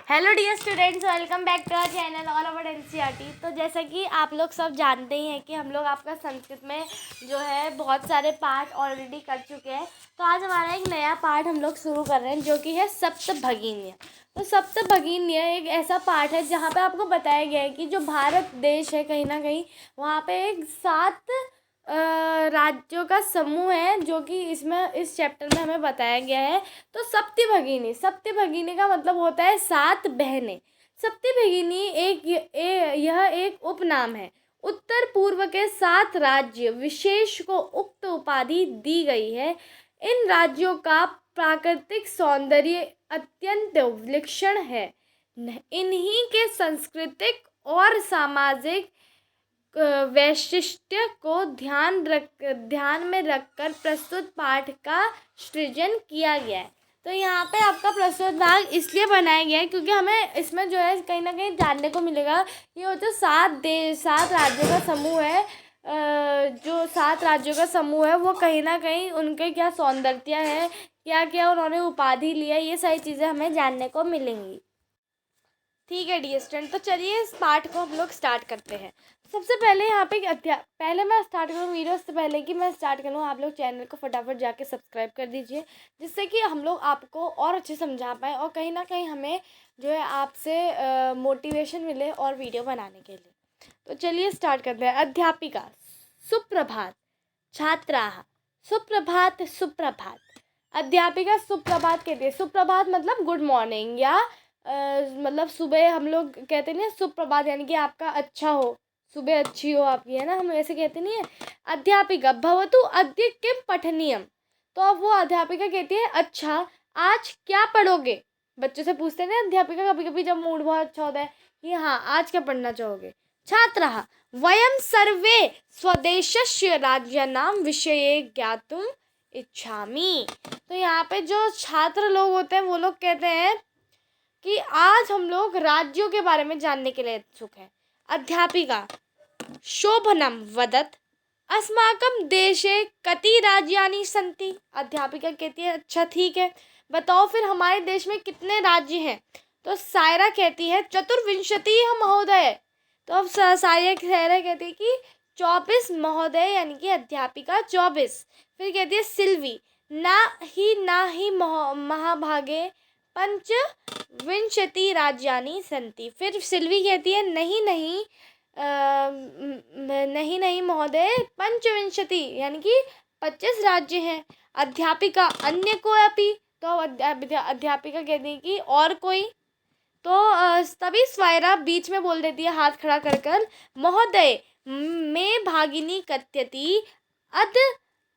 Hello dear students, welcome back to our channel all about NCERT. तो जैसा कि आप लोग सब जानते ही हैं कि हम लोग आपका संस्कृत में जो है बहुत सारे पाठ ऑलरेडी कर चुके हैं। तो आज हमारा एक नया पाठ हम लोग शुरू कर रहे हैं जो कि है सप्तभगिन्य। तो सप्तभगिन्य एक ऐसा पाठ है जहाँ पे आपको बताया गया है कि जो भारत देश है कहीं ना कहीं वहाँ पे एक 7 राज्यों का समूह है जो कि इसमें इस चैप्टर में हमें बताया गया है। तो सप्तभगिनी का मतलब होता है 7 बहनें। सप्तभगिनी यह एक उपनाम है। उत्तर पूर्व के 7 राज्य विशेष को उक्त उपाधि दी गई है। इन राज्यों का प्राकृतिक सौंदर्य अत्यंत विलक्षण है। इन्हीं के सांस्कृतिक और सामाजिक वैशिष्ट्य को ध्यान में रखकर प्रस्तुत पाठ का सृजन किया गया है। तो यहाँ पे आपका प्रस्तुत भाग इसलिए बनाया गया है क्योंकि हमें इसमें जो है कहीं ना कहीं जानने को मिलेगा कि वो जो 7 राज्यों का समूह है, जो 7 राज्यों का समूह है वो कहीं ना कहीं उनके क्या सौंदर्य है, क्या क्या उन्होंने उपाधि लिया, ये सारी चीज़ें हमें जानने को मिलेंगी। ठीक है डियर स्टूडेंट, तो चलिए इस पाठ को हम लोग स्टार्ट करते हैं। सबसे पहले यहाँ पे पहले मैं स्टार्ट करूँ वीडियो से पहले कि मैं स्टार्ट करूँ, आप लोग चैनल को फटाफट जाके सब्सक्राइब कर दीजिए जिससे कि हम लोग आपको और अच्छे समझा पाएँ और कहीं ना कहीं हमें जो है आपसे मोटिवेशन मिले और वीडियो बनाने के लिए। तो चलिए स्टार्ट करते हैं। अध्यापिका सुप्रभात, छात्राः सुप्रभात सुप्रभात। अध्यापिका सुप्रभात कहती है। सुप्रभात मतलब गुड मॉर्निंग या मतलब सुबह हम लोग कहते नहीं है सुप्रभात, यानी कि आपका अच्छा हो, सुबह अच्छी हो आपकी, है ना, हम ऐसे कहते नहीं है। अध्यापिका भवतु अद्य किम पठनीयम। तो अब वो अध्यापिका कहती है अच्छा आज क्या पढ़ोगे। बच्चों से पूछते हैं ना अध्यापिका कभी कभी जब मूड बहुत अच्छा होता है कि हाँ आज क्या पढ़ना चाहोगे। छात्राः वयं सर्वे स्वदेशस्य राज्यानां विषये ज्ञातुम इच्छामि। तो यहाँ पे जो छात्र लोग होते हैं वो लोग कहते हैं कि आज हम लोग राज्यों के बारे में जानने के लिए इच्छुक हैं। अध्यापिका शोभनम वदत अस्माकं देशे कति राज्यानि सन्ति। अध्यापिका कहती है अच्छा ठीक है, बताओ फिर हमारे देश में कितने राज्य हैं। तो सायरा कहती है चतुर्विंशति महोदय। तो अब सायरा कहती है कि 24 महोदय, यानी कि अध्यापिका 24। फिर कहती है सिल्वी ना ही महाभागे पंचविंशति राज्यानि सन्ति। फिर सिल्वी कहती है नहीं नहीं महोदय, पंचविंशति यानी कि 25 राज्य हैं। अध्यापिका अन्य कोई अपि। तो अध्यापिका कहती है कि और कोई। तो तभी स्वायरा बीच में बोल देती है हाथ खड़ा कर महोदय मे भागिनी कथ्यति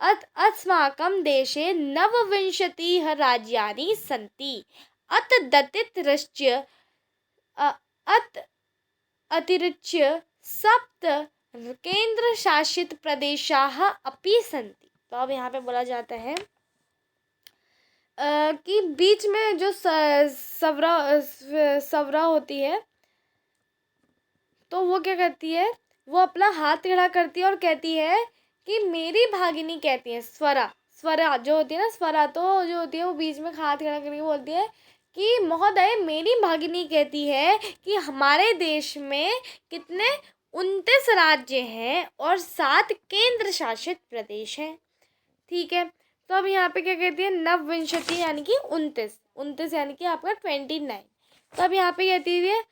अस्माकं देशे नवविंशतिः राज्यानि सन्ति। अतिरिच्य 7 केंद्रशासित प्रदेशाः अपि सन्ति। तो अब यहाँ पे बोला जाता है कि बीच में जो सवरा होती है तो वो क्या करती है, वो अपना हाथ खड़ा करती है और कहती है कि मेरी भागिनी कहती है स्वरा जो होती है ना, स्वरा तो जो होती है वो बीच में हाथ खड़ा करके बोलती है कि महोदय मेरी भागिनी कहती है कि हमारे देश में कितने 29 राज्य हैं और 7 केंद्र शासित प्रदेश हैं। ठीक है, तो अब यहाँ पे क्या कहती है नवविंशति यानी कि 29 यानी कि आपका 29। तो अब यहाँ पे कहती है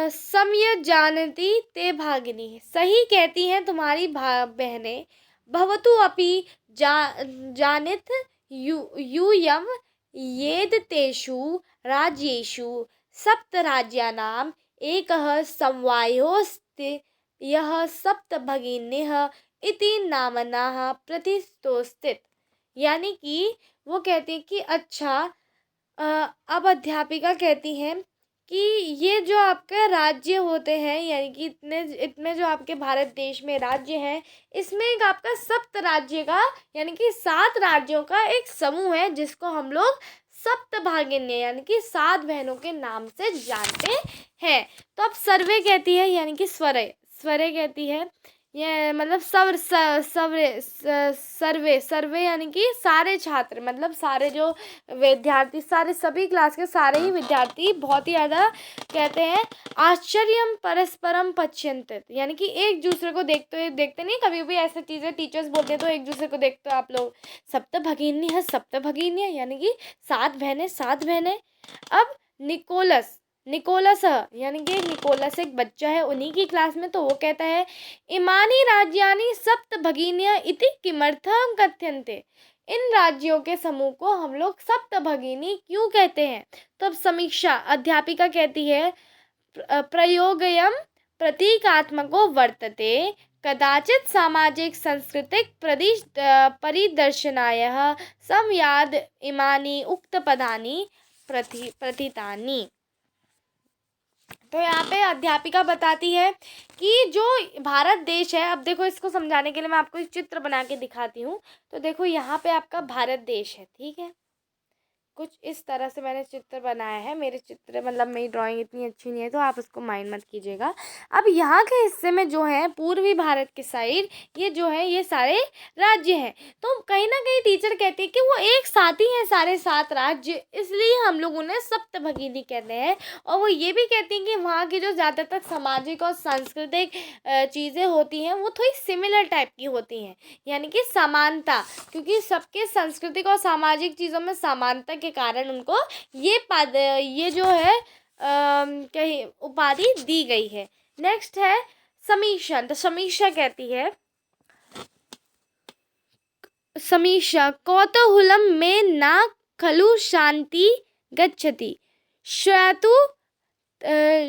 समय जानती ते भागिनी, सही कहती हैं तुम्हारी बहनें। भवतु अपि जानित यूयम येद तेषु राज्येषु 7 राज्यानाम् एकः समवायोस्ति यः सप्तभगिन्यः इति नामनः प्रतिष्ठोस्थित। यानी कि वो कहती है कि अच्छा अब अध्यापिका कहती हैं कि ये जो आपके राज्य होते हैं, यानी कि इतने जो आपके भारत देश में राज्य हैं, इसमें एक आपका 7 राज्य का यानी कि 7 राज्यों का एक समूह है जिसको हम लोग सप्तभागिन्य यानी कि 7 बहनों के नाम से जानते हैं। तो अब सर्वे कहती है यानी कि स्वरे कहती है ये मतलब सर्वे सर्वे यानी कि सारे छात्र, मतलब सारे जो विद्यार्थी, सारे सभी क्लास के सारे ही विद्यार्थी बहुत ही ज़्यादा कहते हैं आश्चर्यम परस्परम पश्यन्ते, यानी कि एक दूसरे को देखते नहीं, कभी भी ऐसे चीज़ें टीचर्स बोलते हैं तो एक दूसरे को देखते हो आप लोग, सप्त भगिनी है सप्त भगिनी है, यानी कि 7 बहनें। अब निकोलस यानी कि निकोलस एक बच्चा है उन्हीं की क्लास में, तो वो कहता है इमानी राज्यानि सप्त भगिनिया इति किमर्थं कथ्यन्ते, इन राज्यों के समूह को हम लोग सप्त भगिनी क्यों कहते हैं। तो अब समीक्षा अध्यापिका कहती है प्रयोगयम प्रतीकात्मको वर्तते, कदाचित सामाजिक सांस्कृतिक परिदर्शनाय संयाद इमानी उक्त पदानी प्रथितानि। तो यहाँ पे अध्यापिका बताती है कि जो भारत देश है, अब देखो इसको समझाने के लिए मैं आपको एक चित्र बना के दिखाती हूँ। तो देखो यहाँ पे आपका भारत देश है, ठीक है, कुछ इस तरह से मैंने चित्र बनाया है। मेरे चित्र मतलब मेरी ड्राइंग इतनी अच्छी नहीं है तो आप उसको माइंड मत कीजिएगा। अब यहाँ के हिस्से में जो है पूर्वी भारत के साइड ये जो है ये सारे राज्य हैं, तो कहीं ना कहीं टीचर कहती है कि वो एक साथ ही हैं सारे 7 राज्य, इसलिए हम लोग उन्हें सप्तभगिनी कहते हैं। और वो ये भी कहती हैं कि वहाँ की जो ज़्यादातर सामाजिक और सांस्कृतिक चीज़ें होती हैं वो थोड़ी सिमिलर टाइप की होती हैं, यानी कि समानता, क्योंकि सबके सांस्कृतिक और सामाजिक चीज़ों में समानता के कारण उनको ये जो है कहीं उपाधि दी गई है। नेक्स्ट है समीक्षा। तो समीक्षा कहती है समीक्षा कौतूहलम में ना खलु शांति गच्छति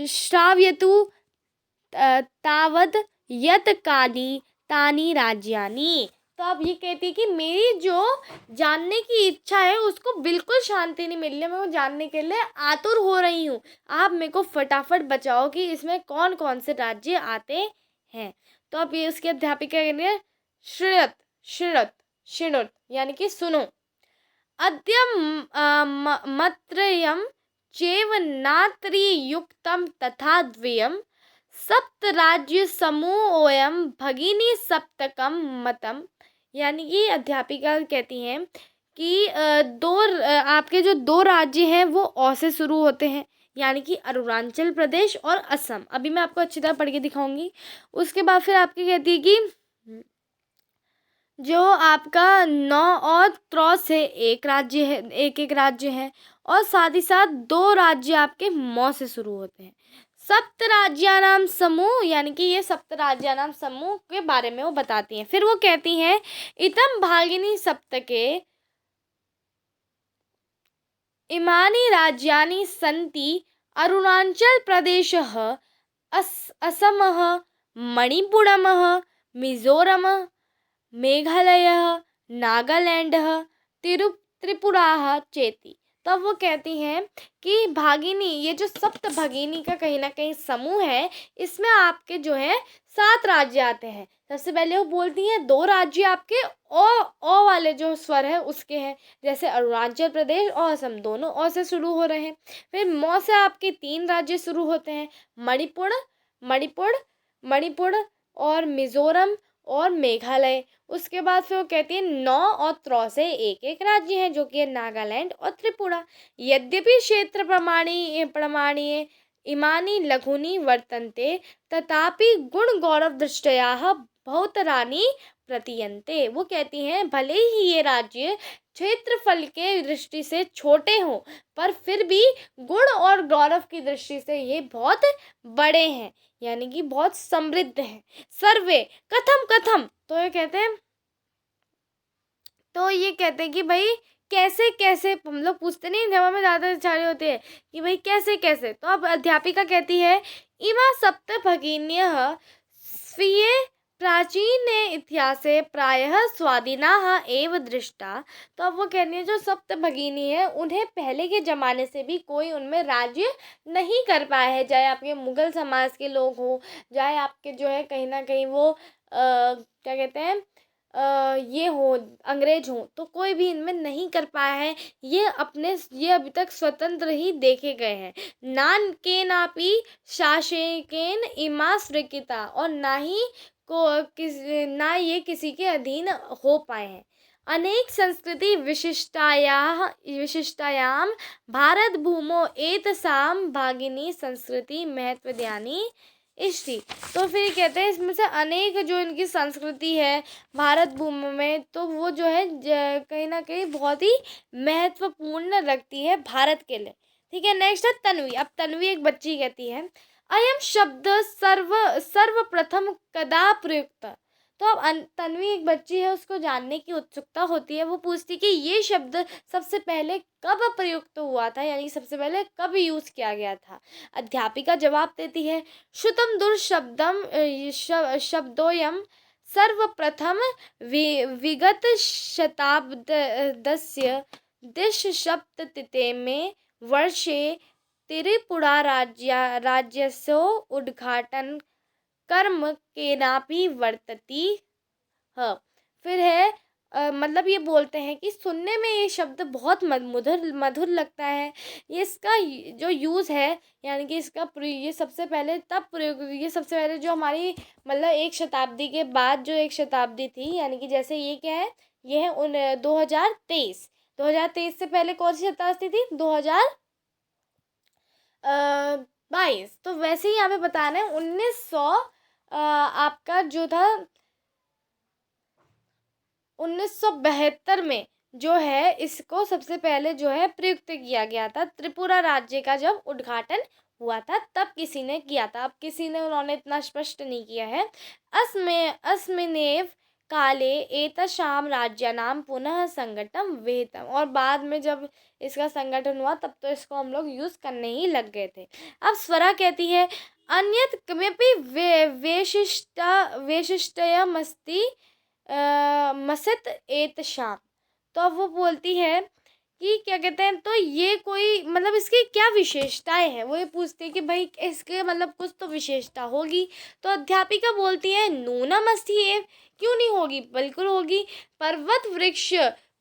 श्राव्यतु तावद यत काली तानी राज्यानी। तो अब ये कहती है कि मेरी जो जानने की इच्छा है उसको बिल्कुल शांति नहीं मिल रही है, मैं वो जानने के लिए आतुर हो रही हूँ, आप मेरे को फटाफट बताओ कि इसमें कौन कौन से राज्य आते हैं। तो अब ये उसके अध्यापिका के लिए शृणुत यानी कि सुनो, अद्य मत्रयम चैव नात्रियुक्तम तथा द्वयम सप्तराज्य समूहोयम भगिनी सप्तकम मतम। यानी कि अध्यापिका कहती हैं कि आपके जो 2 राज्य हैं वो अ से शुरू होते हैं, यानी कि अरुणाचल प्रदेश और असम। अभी मैं आपको अच्छी तरह पढ़ के दिखाऊंगी। उसके बाद फिर आपकी कहती है कि जो आपका 9 और 3 से एक राज्य है, एक राज्य है, और साथ ही साथ 2 राज्य आपके मौ से शुरू होते हैं। सप्त राज्यानाम समूह, यानी कि ये सप्त राज्यानाम समूह के बारे में वो बताती हैं। फिर वो कहती हैं इतम भागिनी सप्तके इमानी राज्यानि सन्ति अरुणाचल प्रदेशः असमः मणिपुरमः मिजोरमः मेघालयः नागालैंडः त्रिपुराः चेति। तब वो कहती हैं कि भागिनी, ये जो सप्त भगिनी का कहीं ना कहीं समूह है, इसमें आपके जो है 7 राज्य आते हैं। सबसे पहले वो बोलती हैं 2 राज्य आपके ओ वाले जो स्वर है उसके हैं, जैसे अरुणाचल प्रदेश और असम दोनों ओ से शुरू हो रहे हैं। फिर मौ से आपके 3 राज्य शुरू होते हैं, मणिपुर और मिजोरम और मेघालय। उसके बाद फिर वो कहती है 9 और 3 से एक राज्य है जो कि है नागालैंड और त्रिपुरा। यद्यपि क्षेत्र प्रमाणीय इमानी लघुनी वर्तन्ते तथापि गुण गौरव दृष्टया बहुतरानी प्रतीयन्ते। वो कहती हैं भले ही ये राज्य क्षेत्रफल के दृष्टि से छोटे हों पर फिर भी गुण और गौरव की दृष्टि से ये बहुत बड़े हैं, यानी कि बहुत समृद्ध हैं। सर्वे कथम, तो ये कहते हैं कि भाई कैसे कैसे, हम लोग पूछते नहीं जवाब में ज़्यादा चारे होते हैं कि भाई कैसे कैसे। तो अब अध्यापिका कहती है इमा सप्त भगिन्यः स्वीय प्राचीन इतिहासे प्रायः स्वाधीनाः एव दृष्टा। तो अब वो कहती है जो सप्त भगिनी है उन्हें पहले के ज़माने से भी कोई उनमें राज्य नहीं कर पाया है, चाहे आपके मुगल समाज के लोग हो, चाहे आपके जो है कहीं ना कहीं वो क्या कहते हैं ये हो अंग्रेज हो, तो कोई भी इनमें नहीं कर पाया है। ये अभी तक स्वतंत्र ही देखे गए हैं। नान के नापी शासकेन इमा स्वीकृता, और ना ही ना ये किसी के अधीन हो पाए हैं। अनेक संस्कृति विशिष्टायां भारत भूमो एतसाम भागिनी संस्कृति महत्वद्यानी इष्टि। तो फिर कहते हैं इसमें से अनेक जो इनकी संस्कृति है भारत भूमि में, तो वो जो है कहीं ना कहीं बहुत ही महत्वपूर्ण रखती है भारत के लिए। ठीक है, नेक्स्ट है तन्वी। अब तन्वी एक बच्ची कहती है, अयम शब्द सर्वप्रथम कदा प्रयुक्त। तो अब तन्वी एक बच्ची है, उसको जानने की उत्सुकता होती है। वो पूछती कि ये शब्द सबसे पहले कब प्रयुक्त हुआ था, यानी सबसे पहले कब यूज किया गया था। अध्यापिका जवाब देती है, श्रुतम दुर्शब्दम शब्दोयम सर्वप्रथम विगत शताब्दस्य दिशसप्ततिते में वर्षे त्रिपुरा राज्यस्य उद्घाटन कर्म केनापि वर्तती है। फिर है मतलब ये बोलते हैं कि सुनने में ये शब्द बहुत मधुर लगता है। ये इसका जो यूज़ है, यानी कि इसका ये सबसे पहले तब प्रयोग, ये सबसे पहले जो हमारी मतलब एक शताब्दी के बाद जो एक शताब्दी थी, यानी कि जैसे ये क्या है, ये है 2023 से पहले कौन सी शताब्दी थी, 2022। तो वैसे ही यहाँ पे बताना है 1900 आपका जो था 1972 में जो है इसको सबसे पहले जो है प्रयुक्त किया गया था। त्रिपुरा राज्य का जब उद्घाटन हुआ था तब किसी ने किया था। अब किसी ने, उन्होंने इतना स्पष्ट नहीं किया है। अस्मिनेव काले एतशाम राज्यानाम पुनः संगठन विहितम। और बाद में जब इसका संगठन हुआ तब तो इसको हम लोग यूज़ करने ही लग गए थे। अब स्वरा कहती है, अन्यत् किमपि वैशिष्ट्यमस्ति मसित एतशाम। तो अब वो बोलती है कि क्या कहते हैं, तो ये कोई मतलब इसकी क्या विशेषताएं हैं, वो ये पूछती है कि भाई इसके मतलब कुछ तो विशेषता होगी। तो अध्यापिका बोलती है, नूनम अस्ति एव, क्यों नहीं होगी, बिल्कुल होगी। पर्वत वृक्ष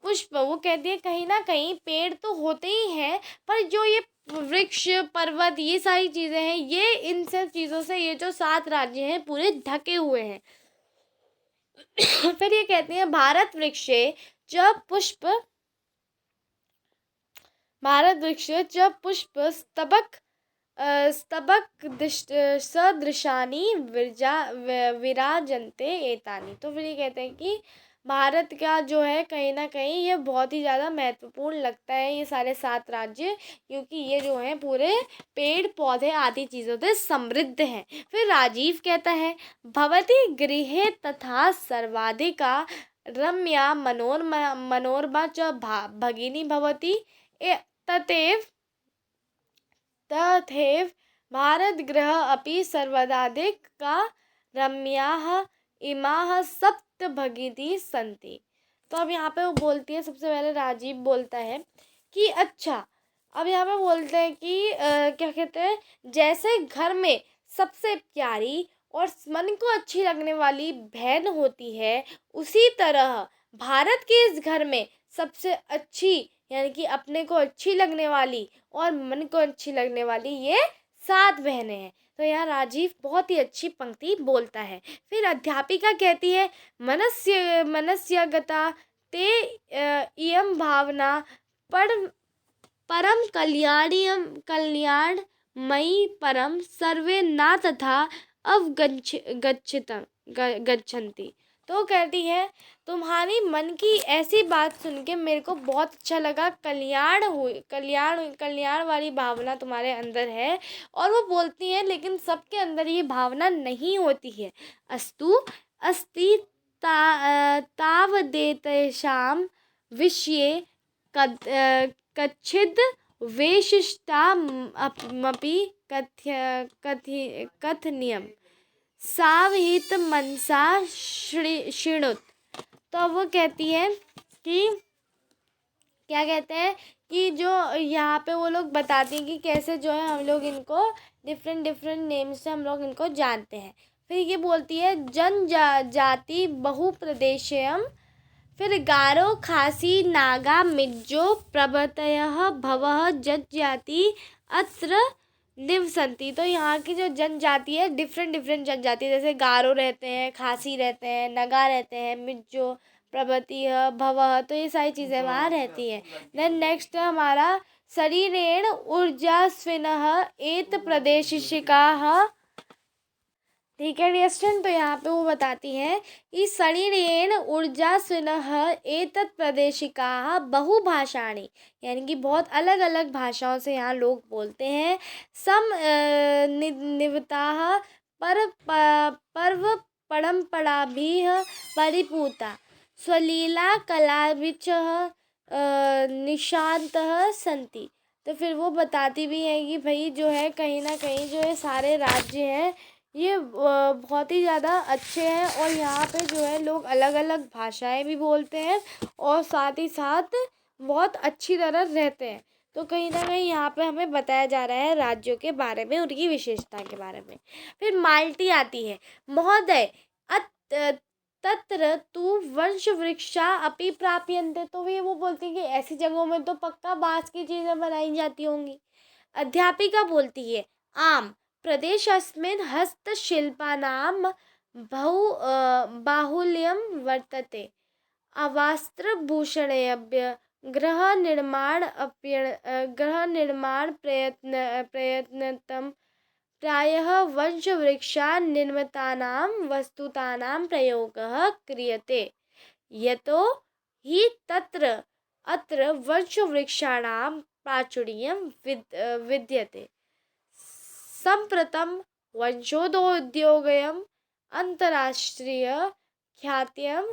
पुष्प, वो कहती है कहीं ना कहीं पेड़ तो होते ही हैं, पर जो ये वृक्ष पर्वत ये सारी चीज़ें हैं, ये इन सब चीज़ों से ये जो 7 राज्य हैं पूरे ढके हुए हैं। फिर ये कहती हैं, भारत वृक्ष पुष्प स्तबक सदृशानी विराजन्ते एतानी। तो फिर ये कहते हैं कि भारत का जो है कहीं ना कहीं ये बहुत ही ज़्यादा महत्वपूर्ण लगता है, ये सारे 7 राज्य, क्योंकि ये जो हैं पूरे पेड़ पौधे आदि चीज़ों से समृद्ध हैं। फिर राजीव कहता है, भवती गृहे तथा सर्वाधिका रम्या मनोरमा च भगिनी भवती तथैव भारत गृह अपि सर्वाधिका रम्याः इमाः सप्त भगिनी सन्ति। तो अब यहाँ पे वो बोलती है, सबसे पहले राजीव बोलता है कि अच्छा, अब यहाँ पे बोलते हैं कि क्या कहते हैं, जैसे घर में सबसे प्यारी और मन को अच्छी लगने वाली बहन होती है, उसी तरह भारत के इस घर में सबसे अच्छी, यानी कि अपने को अच्छी लगने वाली और मन को अच्छी लगने वाली ये 7 बहनें हैं। तो यहाँ राजीव बहुत ही अच्छी पंक्ति बोलता है। फिर अध्यापिका कहती है, मनस्यगता ते इयं भावना परम कल्याणमयी परम सर्वे ना तथा गच्छन्ति। तो कहती है, तुम्हारी मन की ऐसी बात सुन के मेरे को बहुत अच्छा लगा, कल्याण वाली भावना तुम्हारे अंदर है। और वो बोलती है, लेकिन सबके अंदर ये भावना नहीं होती है। अस्ति तावदेतेषां विषये कच्छिद वैशिष्ट्यमपि कथनीयम् सावहित मनसा शृणुत। तो वो कहती है कि क्या कहते हैं कि जो यहाँ पे वो लोग बताती हैं कि कैसे जो है हम लोग इनको डिफरेंट नेम से हम लोग इनको जानते हैं। फिर ये बोलती है, जाति बहुप्रदेशयम, फिर गारो खासी नागा मिज्जो प्रभृतयः भवः जज्जाति अत्र निवसंती, तो यहाँ की जो जनजाति है डिफरेंट डिफरेंट जनजाति है, जैसे गारो रहते हैं, खासी रहते हैं, नगा रहते हैं, मिज्जो, प्रभृतिः, भवः, तो ये सारी चीज़ें वहाँ रहती हैं। देन नेक्स्ट है हमारा शरीरेण ऊर्जास्विनः एत प्रदेशिकाः। ठीक है डियर स्टूडेंट, तो यहाँ पे वो बताती हैं कि शरीरेण ऊर्जास्विनः एतत् प्रदेशिकाः बहुभाषाणि, यानी कि बहुत अलग अलग भाषाओं से यहाँ लोग बोलते हैं। निवताः पर्व परम्पराभिः परिपूता स्वलीला कलाभिः निशांतः संति। तो फिर वो बताती भी हैं कि भाई जो है कहीं ना कहीं जो है सारे राज्य हैं ये बहुत ही ज़्यादा अच्छे हैं, और यहाँ पे जो है लोग अलग अलग भाषाएं भी बोलते हैं और साथ ही साथ बहुत अच्छी तरह रहते हैं। तो कहीं ना कहीं यहाँ पे हमें बताया जा रहा है राज्यों के बारे में, उनकी विशेषता के बारे में। फिर माल्टी आती है। महोदय तत्र तु वंश वृक्षा अपि प्राप्यन्ते, तो वो बोलती है कि ऐसी जगहों में तो पक्का बाँस की चीज़ें बनाई जाती होंगी। अध्यापिका बोलती है आम प्रदेशस्मिन् हस्तशिल्पानां बाहुल्यं वर्तते। अवस्त्रभूषणेभ्यः गृहनिर्माणप्रयत्नं प्रायः वंशवृक्षान्निर्मितानां वस्तुतानां प्रयोगः क्रियते, यतो हि अत्र वंशवृक्षाणां प्राचुर्यं विद्यते। सम्प्रतं वंशोद्योगयम् अंतर्राष्ट्रीय ख्यातियम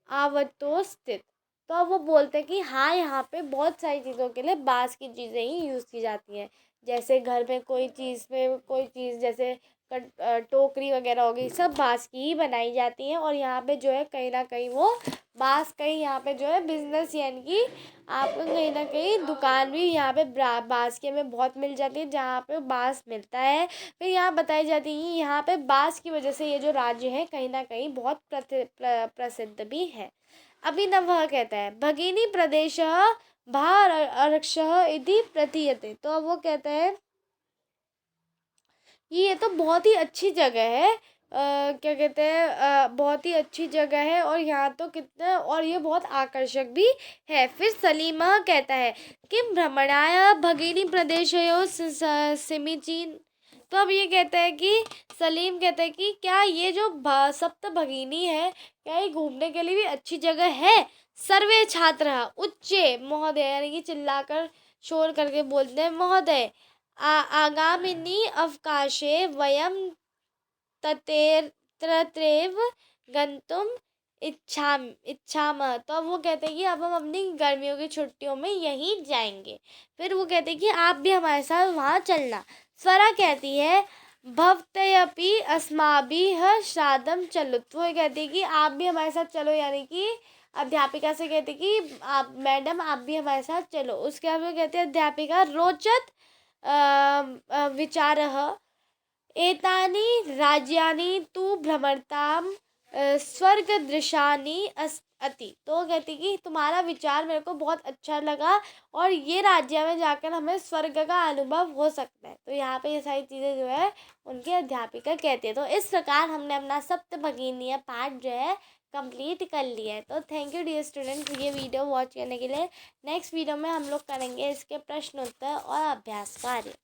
आवतो स्थित। तो अब वो बोलते हैं कि हाँ यहाँ पे बहुत सारी चीज़ों के लिए बाँस की चीज़ें ही यूज़ की जाती हैं, जैसे घर में कोई चीज़ जैसे टोकरी वगैरह हो गई, सब बाँस की ही बनाई जाती हैं। और यहाँ पे जो है कहीं ना कहीं वो बाँस कहीं यहाँ पे जो है बिजनेस, यानी कि आपको कहीं ना कहीं दुकान भी यहाँ पे बाँस के में बहुत मिल जाती है जहाँ पे बाँस मिलता है। फिर यहाँ बताई जाती है कि यहाँ पे बाँस की वजह से ये जो राज्य है कहीं ना कहीं बहुत प्रसिद्ध भी है। अभिनवः कहता है भगिनी प्रदेशः भारक्षः इति प्रतीयते। तो अब वो कहता है ये तो बहुत ही अच्छी जगह है, क्या कहते हैं बहुत ही अच्छी जगह है, और यहाँ तो कितना, और ये बहुत आकर्षक भी है। फिर सलीमा कहता है कि भ्रमणाय भगिनी प्रदेशयो समीचीन। तो अब ये कहता है कि सलीम कहता है कि क्या ये जो सप्त भगिनी है क्या ये घूमने के लिए भी अच्छी जगह है। सर्वे छात्र उच्चे महोदय, यानी कि चिल्लाकर शोर करके बोलते हैं महोदय आगामिनी अवकाशे वयं तत्रैव गंतुम इच्छामः। तो अब वो कहते हैं कि अब हम अपनी गर्मियों की छुट्टियों में यहीं जाएंगे। फिर वो कहते हैं कि आप भी हमारे साथ वहाँ चलना। स्वरा कहती है भवत्यपि अस्माभिः श्राद्धं चलो। तो वो कहती है कि आप भी हमारे साथ चलो, यानी कि अध्यापिका से कहती कि आप मैडम आप भी हमारे साथ चलो। उसके बाद वो कहते हैं अध्यापिका रोचत विचारः एतानि राज्यानि तु भ्रमरतां स्वर्गदृशानि अति। तो वो कहती कि तुम्हारा विचार मेरे को बहुत अच्छा लगा और ये राज्य में जाकर हमें स्वर्ग का अनुभव हो सकता है। तो यहाँ पे ये सारी चीज़ें जो है उनकी अध्यापिका कहती है। तो इस प्रकार हमने अपना सप्तभगिनीय पाठ जो है कंप्लीट कर लिया है। तो थैंक यू डियर स्टूडेंट्स ये वीडियो वॉच करने के लिए। नेक्स्ट वीडियो में हम लोग करेंगे इसके प्रश्न उत्तर और अभ्यास कार्य।